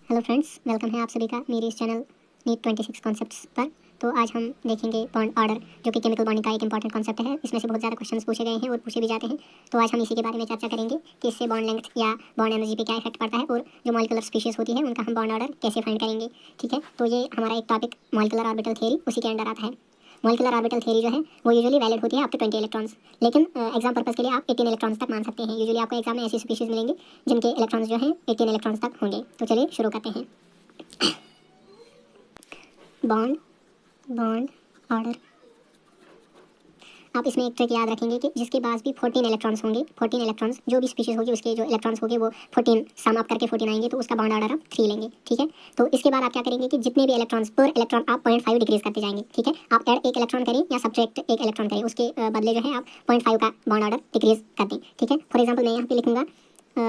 Hello friends, welcome है आप सभी का मेरे इस चैनल नीट 26 कॉन्सेप्ट्स पर। तो आज हम देखेंगे बॉन्ड ऑर्डर, जो कि केमिकल बॉन्डिंग का एक इंपॉर्टेंट कॉन्सेप्ट है। इसमें से बहुत ज़्यादा क्वेश्चंस पूछे गए हैं और पूछे भी जाते हैं। तो आज हम इसी के बारे में चर्चा करेंगे कि इससे बॉन्ड लेंथ या बॉन्ड एनर्जी पे क्या इफेक्ट पड़ता है और जो मॉलिक्यूलर स्पीशीज होती है उनका हम बॉन्ड ऑर्डर कैसे फाइंड करेंगे। ठीक है, तो ये हमारा एक टॉपिक मॉलिक्यूलर ऑर्बिटल थ्योरी उसी के अंडर आता है। मॉलिक्यूलर ऑर्बिटल थ्योरी जो है वो यूजुअली वैलिड होती है अप टू 20 इलेक्ट्रॉन्स, लेकिन एग्जाम पर्पस के लिए आप 18 इलेक्ट्रॉन्स तक मान सकते हैं। यूजुअली आपको एग्जाम में ऐसी स्पीशीज मिलेंगी जिनके इलेक्ट्रॉन्स जो है 18 इलेक्ट्रॉन्स तक होंगे। तो चलिए शुरू करते हैं। बॉन्ड बॉन्ड ऑर्डर, आप इसमें एक ट्रिक याद रखेंगे कि जिसके पास भी 14 इलेक्ट्रॉन्स होंगे, 14 इलेक्ट्रॉन्स जो भी स्पीशीज होगी उसके जो इलेक्ट्रॉन्स होंगे वो 14 सम अप करके 14 आएंगे, तो उसका बॉन्ड ऑर्डर आप 3 लेंगे। ठीक है, तो इसके बाद आप क्या करेंगे कि जितने भी इलेक्ट्रॉन्स पर इलेक्ट्रॉन आप 0.5 डिक्रीज करते जाएंगे। ठीक है, आप ऐड एक इलेक्ट्रॉन करें या सब्ट्रैक्ट एक इलेक्ट्रॉन करें, उसके बदले जो है आप 0.5 का बॉन्ड ऑर्डर डिक्रीज कर दें। ठीक है, फॉर एग्जाम्पल मैं यहाँ पे लिखूंगा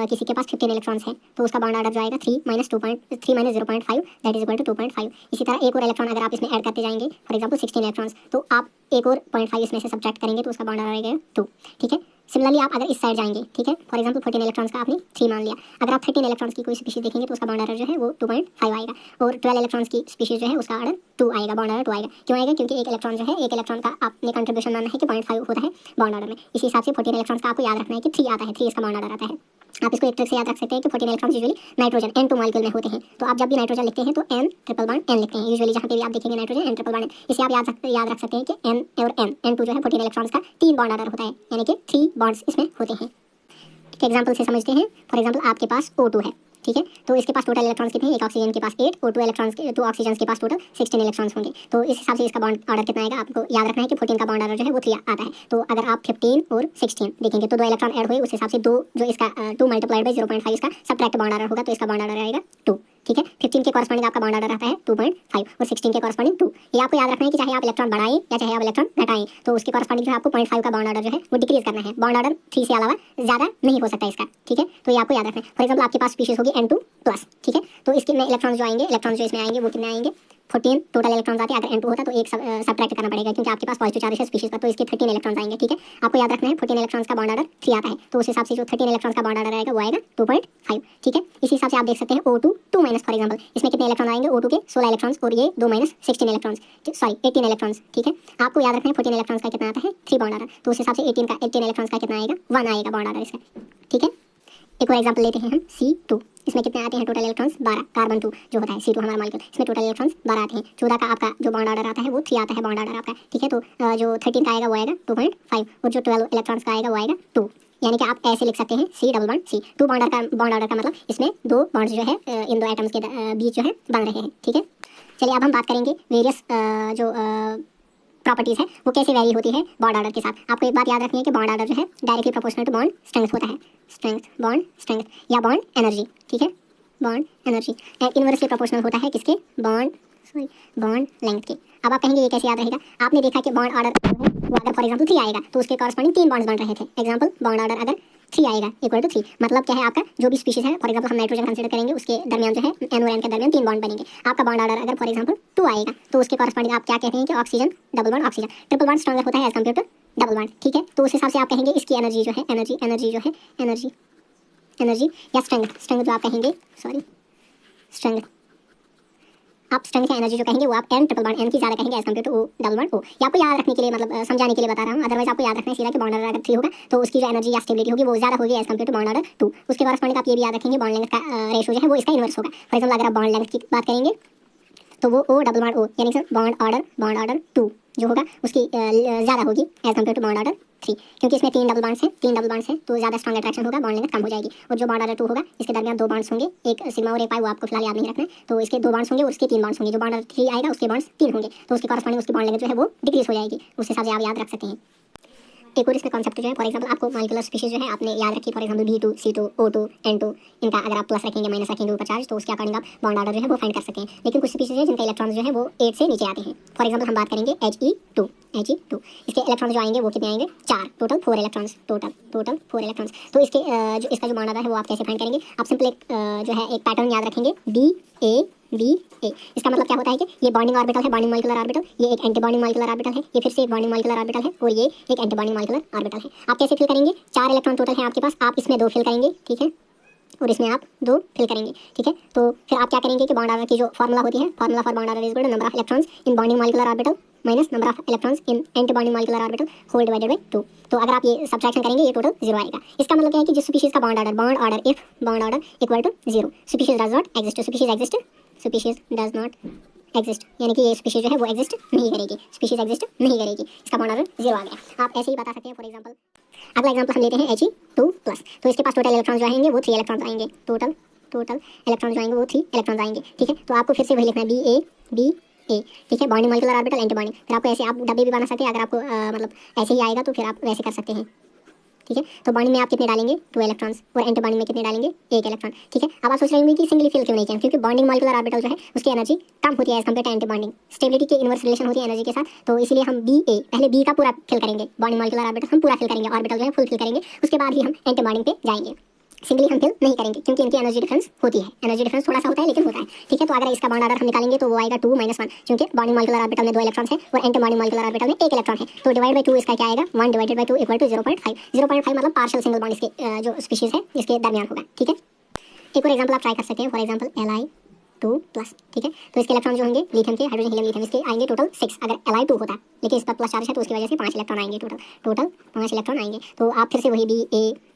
किसी के पास 15 इलेक्ट्रॉन्स हैं, तो उसका बॉन्ड ऑर्डर जो आएगा 3 minus 0.5 that is equal to 2.5। इसी तरह एक और इलेक्ट्रॉन अगर आप इसमें ऐड करते जाएंगे, फॉर एग्जांपल 16 इलेक्ट्रॉन्स, तो आप एक और 0.5 इसमें से सब्ट्रैक्ट करेंगे तो उसका बॉन्ड ऑर्डर आएगा 2। ठीक है, सिमिलरली आप अगर इस साइड जाएंगे, ठीक है, फॉर एग्जांपल 14 इलेक्ट्रॉन्स का आपने 3 मान लिया, अगर आप 13 इलेक्ट्रॉन्स की कोई स्पीशीज देखेंगे तो उसका बॉन्ड ऑर्डर जो है वो 2.5 आएगा, और 12 इलेक्ट्रॉन्स की स्पीशीज जो है उसका ऑर्डर 2 आएगा, बॉन्ड ऑर्डर 2 आएगा। क्यों आएगा? क्योंकि एक इलेक्ट्रॉन जो है, एक इलेक्ट्रॉन का आपने कंट्रीब्यूशन मानना है कि 0.5 होता है बॉन्ड ऑर्डर में। इसी हिसाब से 14 इलेक्ट्रॉन्स का आपको याद रखना है कि 3 आता है, 3 इसका बॉन्ड ऑर्डर आता है। आप इसको एक ट्रिक से याद रख सकते हैं कि 14 electrons usually nitrogen N2 molecule में होते हैं, तो आप जब भी नाइट्रोजन लिखते हैं तो N ट्रिपल बॉन्ड N लिखते हैं। यूजुअली जहाँ पे भी आप देखेंगे nitrogen N triple bond N, इसे आप याद रख सकते हैं कि N और N2 जो है 14 इलेक्ट्रॉन्स का 3 बॉन्ड ऑर्डर होता है, यानी कि 3 बॉन्ड्स इसमें होते हैं। एक एग्जांपल से समझते हैं। फॉर एग्जांपल आपके पास O2 है, ठीक है, तो इसके पास टोटल इलेक्ट्रॉन्स कितने हैं? एक ऑक्सीजन के पास 8 और 2 इलेक्ट्रॉन्स के 2 ऑक्सीजन के पास टोटल 16 इलेक्ट्रॉन्स होंगे। तो इस हिसाब से इसका बॉन्ड ऑर्डर कितना आएगा? आपको याद रखना है कि 14 का बॉन्ड ऑर्डर जो है वो 3 आता है। तो अगर आप 15 और 16 देखेंगे तो 2 इलेक्ट्रॉन ऐड हुए, उस हिसाब से 2 जो इसका 2 मल्टीप्लाइड बाय 0.5 इसका सब्ट्रैक्ट बॉन्ड ऑर्डर होगा, तो इसका बॉन्ड ऑर्डर आएगा 2। ठीक है, 15 के कॉरस्पॉन्डिंग आपका बॉन्ड ऑर्डर आता है 2.5 और 16 के कॉरस्पॉन्डिंग 2। ये आपको याद रखना है कि चाहे आप इलेक्ट्रॉन बढ़ाएं या चाहे आप इलेक्ट्रॉन घटाएं, तो उसके कॉरस्पॉन्डिंग जो है आपको 0.5 का बॉन्ड ऑर्डर जो है वो डिक्रीज करना है। बॉन्ड ऑर्डर 3 से अलावा ज्यादा नहीं हो सकता इसका। ठीक है, तो ये आपको याद रखना है। फॉर एग्जांपल आपके पास स्पीशीज होगी N2+, ठीक है, तो इसके में इलेक्ट्रॉन्स जो आएंगे, इलेक्ट्रॉन्स जो इसमें आएंगे वो कितने आएंगे? 14 टोटल इलेक्ट्रॉन्स आते हैं। अगर N2 होता तो एक सब्ट्रैक्ट करना पड़ेगा, क्योंकि आपके पास पॉजिटिव चार्ज है स्पीशीज का, तो इसके 13 इलेक्ट्रॉन्स आएंगे। ठीक है, आपको याद रखना है 14 इलेक्ट्रॉन्स का बॉन्ड ऑर्डर 3 आता है, तो उस हिसाब से जो 13 इलेक्ट्रॉन्स का बॉन्ड ऑर्डर आएगा वो आएगा 2.5। ठीक है, इसी हिसाब से आप देख सकते हैं O2 2 माइनस, फॉर एग्जांपल इसमें कितने इलेक्ट्रॉन आएंगे? O2 के 16 इलेक्ट्रॉन्स और ये 2 माइनस 16 इलेक्ट्रॉन्स, सॉरी 18 इलेक्ट्रॉन्स। ठीक है, आपको याद रखना है 14 इलेक्ट्रॉन्स का कितना आता है? 3 बॉन्ड ऑर्डर, तो उस हिसाब से 18 इलेक्ट्रॉन्स का कितना आएगा? 1 आएगा बॉन्ड ऑर्डर इसका। ठीक है, एक और एग्जांपल लेते हैं हम C2। इसमें कितने आते हैं टोटल इलेक्ट्रॉन्स? 12। कार्बन 2 जो होता है C2 हमारा मॉलिक्यूल, इसमें टोटल इलेक्ट्रॉन्स 12 आते हैं। 14 का आपका जो बॉन्ड ऑर्डर आता है वो 3 आता है बॉन्ड ऑर्डर आपका। ठीक है, तो जो 13 का आएगा वो आएगा 2.5 और जो 12 इलेक्ट्रॉन्स का आएगा वो आएगा 2। यानी कि आप ऐसे लिख सकते हैं C double bond C। 2 bond order का मतलब इसमें 2 बॉन्ड्स जो है इन 2 एटम्स के बीच जो है बन रहे हैं। ठीक है, चलिए अब हम बात करेंगे वेरियस जो प्रॉपर्टीज है वो कैसे वैरी होती है बॉन्ड ऑर्डर के साथ। आपको एक बात याद रखनी है कि बॉन्ड ऑर्डर जो है directly proportional to bond strength होता है। स्ट्रेंथ, बॉन्ड स्ट्रेंथ या बॉन्ड एनर्जी। ठीक है, बॉन्ड एनर्जी इनवर्सली प्रोपोर्शनल होता है किसके? बॉन्ड लेंथ के। अब आप कहेंगे ये कैसे याद रहेगा? आपने देखा कि बॉन्ड ऑर्डर वो अगर फॉर एग्जांपल 3 आएगा तो उसके कॉरस्पॉन्डिंग 3 बॉन्ड्स बन रहे थे। एग्जांपल बॉन्ड ऑर्डर अगर 3 आएगा इक्वल टू 3, मतलब क्या है? आपका जो भी स्पीशीज है, फॉर एग्जांपल हम नाइट्रोजन कंसीडर करेंगे, उसके दरमियान जो है N और N के दरमियान 3 बॉन्ड बनेंगे। आपका बॉन्ड ऑर्डर अगर फॉर एग्जांपल 2 आएगा तो उसके कॉरस्पॉन्डिंग आप क्या कहते हैं कि oxygen double bond oxygen. Triple bond stronger होता है as compare to double bond. ठीक है, तो उस हिसाब से आप कहेंगे इसकी एनर्जी जो है एनर्जी या स्ट्रेंथ जो आप कहेंगे, सॉरी स्ट्रेंथ, आप स्ट्रेंथ या एनर्जी जो कहेंगे वो आप N ट्रिपल बॉन्ड N की ज़्यादा कहेंगे as compare to O double bond O। ये आपको याद रखने के लिए, मतलब समझाने के लिए बता रहा हूँ। अदरवाइज आपको याद रखना है सीधा कि बॉन्ड ऑर्डर अगर 3 होगा तो उसकी जो एनर्जी या स्टेबिलिटी होगी वो ज़्यादा होगी as compare to bond order 2। उसके कॉरस्पॉन्डिंग आप ये भी याद रखेंगे बॉन्ड लेंथ का रेशो जो है वो इसका इनवर्स होगा। फॉर एग्जांपल अगर आप बॉन्ड लेंथ की बात करेंगे तो वो O डबल बॉन्ड O यानी कि बॉन्ड ऑर्डर 2 जो होगा उसकी ज़्यादा होगी as compare to bond order 3, क्योंकि इसमें 3 डबल बॉन्ड्स हैं तो ज़्यादा स्ट्रॉन्ग अट्रैक्शन होगा, बॉन्ड लेंथ कम हो जाएगी। और जो बॉन्ड ऑर्डर 2 होगा इसके दरमियान 2 बॉन्ड्स होंगे, एक सिग्मा और एक पाई, वो आपको फिलहाल याद नहीं रखना है। तो इसके 2 बॉन्ड्स होंगे और उसके 3 बॉन्ड्स होंगे। जो बॉन्ड ऑर्डर 3 आएगा उसके बॉन्ड्स 3 होंगे, तो उसके कॉरस्पॉन्डिंग उसकी बॉन्ड लेंथ जो है वो डिक्रीज हो जाएगी। उस हिसाब से आप याद रख सकते हैं। एक और इसका कॉन्सेप्ट जो है, फॉर एग्जांपल आपको मॉलिक्यूलर स्पीशीज जो है आपने याद रखी, for example B2 C2 O2 N2, इनका अगर आप प्लस रखेंगे माइनस रखेंगे ऊपर चार्ज, तो उसके अकॉर्डिंग आप बॉन्ड ऑर्डर जो है वो फाइंड कर सकते हैं। लेकिन कुछ स्पीशीज है जिनके इलेक्ट्रॉन्स जो है वो 8 से नीचे आते हैं। फॉर एग्जांपल हम बात करेंगे He2। इसके इलेक्ट्रॉन्स जो आएंगे वो कितने आएंगे? 4, टोटल 4 इलेक्ट्रॉन्स, टोटल 4 इलेक्ट्रॉन्स। तो इसका जो बॉन्ड ऑर्डर है वो आप कैसे फाइंड करेंगे? आप सिंपल जो है एक पैटर्न याद रखेंगे BA। इसका मतलब क्या होता है कि ये बॉन्डिंग ऑर्बिटल है, बॉन्डिंग मॉलिक्यूलर ऑर्बिटल, ये एक एंटी बॉन्डिंग मॉलिक्यूलर ऑर्बिटल है, ये फिर से एक बॉन्डिंग मॉलिक्यूलर ऑर्बिटल है और ये एक एंटी बॉन्डिंग मॉलिक्यूलर ऑर्बिटल है। आप कैसे फिल करेंगे? 4 इलेक्ट्रॉन टोटल है आपके पास, आप इसमें 2 फिल करेंगे। ठीक है, और इसमें आप 2 फिल करेंगे, ठीक है। तो फिर आप क्या करेंगे कि बॉन्ड ऑर्डर की जो फार्मूला होती है, formula for bond order is equal to number of electrons in bonding molecular orbital minus number of electrons in anti bonding molecular orbital whole divided by 2। तो अगर आप ये सब्ट्रैक्शन करेंगे ये टोटल 0 आएगा। इसका मतलब क्या है कि जिस स्पीशीज का bond order if bond order equal to 0 species does not exist, species does not exist, यानी कि ये स्पीशीज जो है वो एग्जिस्ट नहीं करेगी, स्पीशीज एग्जिस्ट नहीं करेगी, इसका बॉन्ड ऑर्डर 0 आ गया। आप ऐसे ही बता सकते हैं। फॉर एग्जांपल अगला एग्जांपल हम लेते हैं He2+, तो इसके पास टोटल इलेक्ट्रॉन जो आएंगे वो 3 इलेक्ट्रॉन आएंगे, टोटल इलेक्ट्रॉन जो आएंगे वो 3 इलेक्ट्रॉन आएंगे, ठीक है। तो आपको फिर से वही लिखना है BA, ठीक है, bonding molecular orbital anti bonding. फिर आपको ऐसे आप डब्बे भी बना सकते हैं, अगर आपको मतलब ऐसे ही आएगा तो फिर आप वैसे कर सकते हैं, ठीक है। तो बॉन्डिंग में आप कितने डालेंगे 2 इलेक्ट्रॉन्स और एंटी बॉन्डिंग में कितने डालेंगे 1 इलेक्ट्रॉन, ठीक है। अब आप सोच रहे होंगे कि सिंगली फिल क्यों नहीं किया, क्योंकि बॉन्डिंग मॉलिक्यूलर ऑर्बिटल जो है उसकी एनर्जी कम होती है as compare to anti bonding, stability के इनवर्स रिलेशन होती है एनर्जी के साथ। तो इसलिए हम पहले बी का पूरा फिल करेंगे, बॉन्डिंग मॉलिक्यूलर ऑर्बिटल हम पूरा फिल करेंगे, ऑर्बिटल जो है फुल फिल करेंगे, उसके बाद ही हम एंटी बॉन्डिंग पे जाएंगे। सिंगली हम फिल नहीं करेंगे क्योंकि इनकी एनर्जी डिफरेंस होती है, एनर्जी डिफरेंस थोड़ा सा होता है लेकिन होता है, ठीक है। तो अगर इसका बॉन्ड ऑर्डर हम निकालेंगे तो वो आएगा 2 - 1, क्योंकि बॉन्डिंग मॉलिक्यूलर ऑर्बिटल में 2 इलेक्ट्रॉन्स है और एंटी बॉन्डिंग मॉलिक्यूलर ऑर्बिटल में 1 इलेक्ट्रॉन है। तो डिवाइड बाय 2 इसका क्या आएगा 1 डिवाइडेड बाय 2 इक्वल टू 0.5, 0.5 मतलब पार्शियल सिंगल बॉन्ड इसके जो स्पीशीज है इसके दरमियान होगा, ठीक है। एक और एग्जांपल आप ट्राई कर सकते हैं, फॉर एग्जांपल Li2+, ठीक है। तो इसके इलेक्ट्रॉन जो होंगे लिथियम के, हाइड्रोजन हीलियम लिथियम, इसके आएंगे टोटल 6 अगर Li2 होता है, लेकिन इस पर प्लस चार्ज है तो उसकी वजह से 5 इलेक्ट्रॉन आएंगे, टोटल 5 इलेक्ट्रॉन आएंगे। तो आप फिर से वही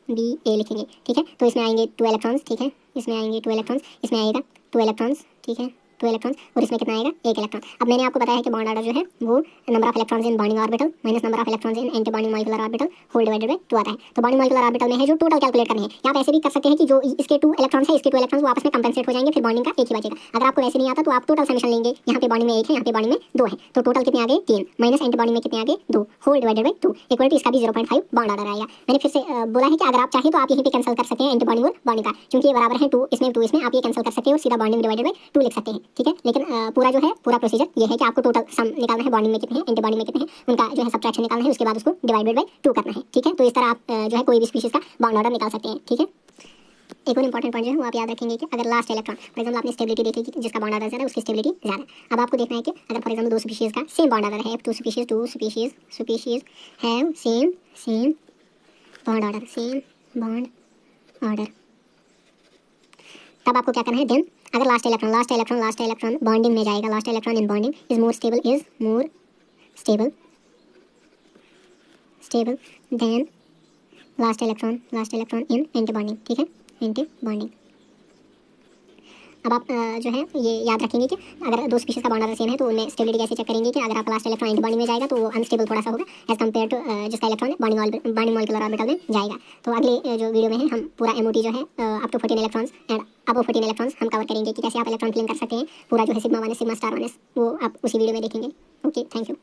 BA लिखेंगे, ठीक है। तो इसमें आएंगे 2 इलेक्ट्रॉन्स, ठीक है, इसमें आएंगे 2 इलेक्ट्रॉन्स, इसमें आएगा 2 इलेक्ट्रॉन्स, ठीक है, 2 इलेक्ट्रॉन्स, और इसमें कितना आएगा 1 इलेक्ट्रॉन। अब मैंने आपको बताया है कि बॉन्ड ऑर्डर जो है वो number of electrons in bonding orbital minus number of electrons in anti bonding molecular orbital whole divided by 2 आता है। तो बॉन्डिंग मॉलिक्यूलर ऑर्बिटल में है जो टोटल कैलकुलेट करने हैं, या आप ऐसे भी कर सकते हैं कि जो इसके 2 इलेक्ट्रॉन्स है इसके 2 इलेक्ट्रॉन्स वो आपस में कंपेंसेट हो जाएंगे, फिर बॉन्डिंग का एक ही बचेगा। अगर आपको ऐसे नहीं आता तो आप टोटल समेशन लेंगे, यहाँ पे बॉन्डिंग में 1 है, यहाँ पे बॉन्डिंग में 2 है, तो टोटल कितने आ गए 3 माइनस एंटी बॉन्डिंग में कितने आ गए 2 whole divided by 2 equal to इसका भी 0.5 बॉन्ड ऑर्डर आएगा। मैंने फिर से बोला है कि अगर आप चाहें तो आप यहीं पे कैंसिल कर सकते हैं एंटी बॉन्डिंग और बॉन्डिंग का, क्योंकि ये बराबर है 2 इसमें आप ये कैंसिल कर सकते हैं और सीधा बॉन्डिंग डिवाइडेड बाय 2 लिख सकते हैं, ठीक है। लेकिन पूरा जो है पूरा प्रोसीजर ये है कि आपको टोटल सम निकालना है, बॉन्डिंग में कितने हैं एंटी बॉन्डिंग में कितने हैं उनका जो है सब्ट्रैक्शन निकालना है, उसके बाद उसको डिवाइडेड बाय 2 करना है, ठीक है। तो इस तरह आप जो है कोई भी स्पीशीज का बॉन्ड ऑर्डर निकाल सकते हैं, ठीक है। एक और इंपॉर्टेंट पॉइंट जो है वो आप याद रखेंगे कि अगर लास्ट इलेक्ट्रॉन फॉर एग्जांपल आपने स्टेबिलिटी देखी कि जिसका बॉन्ड ऑर्डर ज़्यादा है उसकी स्टेबिलिटी ज़्यादा है। अब आपको देखना है कि अगर फॉर एग्जांपल 2 स्पीशीज का सेम बॉन्ड ऑर्डर है, 2 species have same bond order, तब आपको क्या करना है देन अगर लास्ट इलेक्ट्रॉन बॉन्डिंग में जाएगा, last electron in bonding is more stable then last electron in anti bonding, ठीक है, एंटी बॉन्डिंग। अब आप जो है ये याद रखेंगे कि अगर 2 स्पीशीज का बॉन्ड ऑर्डर सेम है तो उनमें स्टेबिलिटी कैसे चेक करेंगे कि अगर आप लास्ट इलेक्ट्रॉन एंटी बॉन्डिंग में जाएगा तो वो अनस्टेबल थोड़ा सा होगा एज कम्पेयर टू जिसका इलेक्ट्रॉन बॉन्डिंग मॉलिक्यूलर ऑर्बिटल में जाएगा। तो अगले जो वीडियो में है हम पूरा MOT जो है up to 14 electrons and above 14 electrons हम कवर करेंगे कि कैसे आप इलेक्ट्रॉन फिलिंग कर सकते हैं, पूरा जो है sigma 1s sigma star 1s वो आप उसी वीडियो में देखेंगे। Okay, thank you.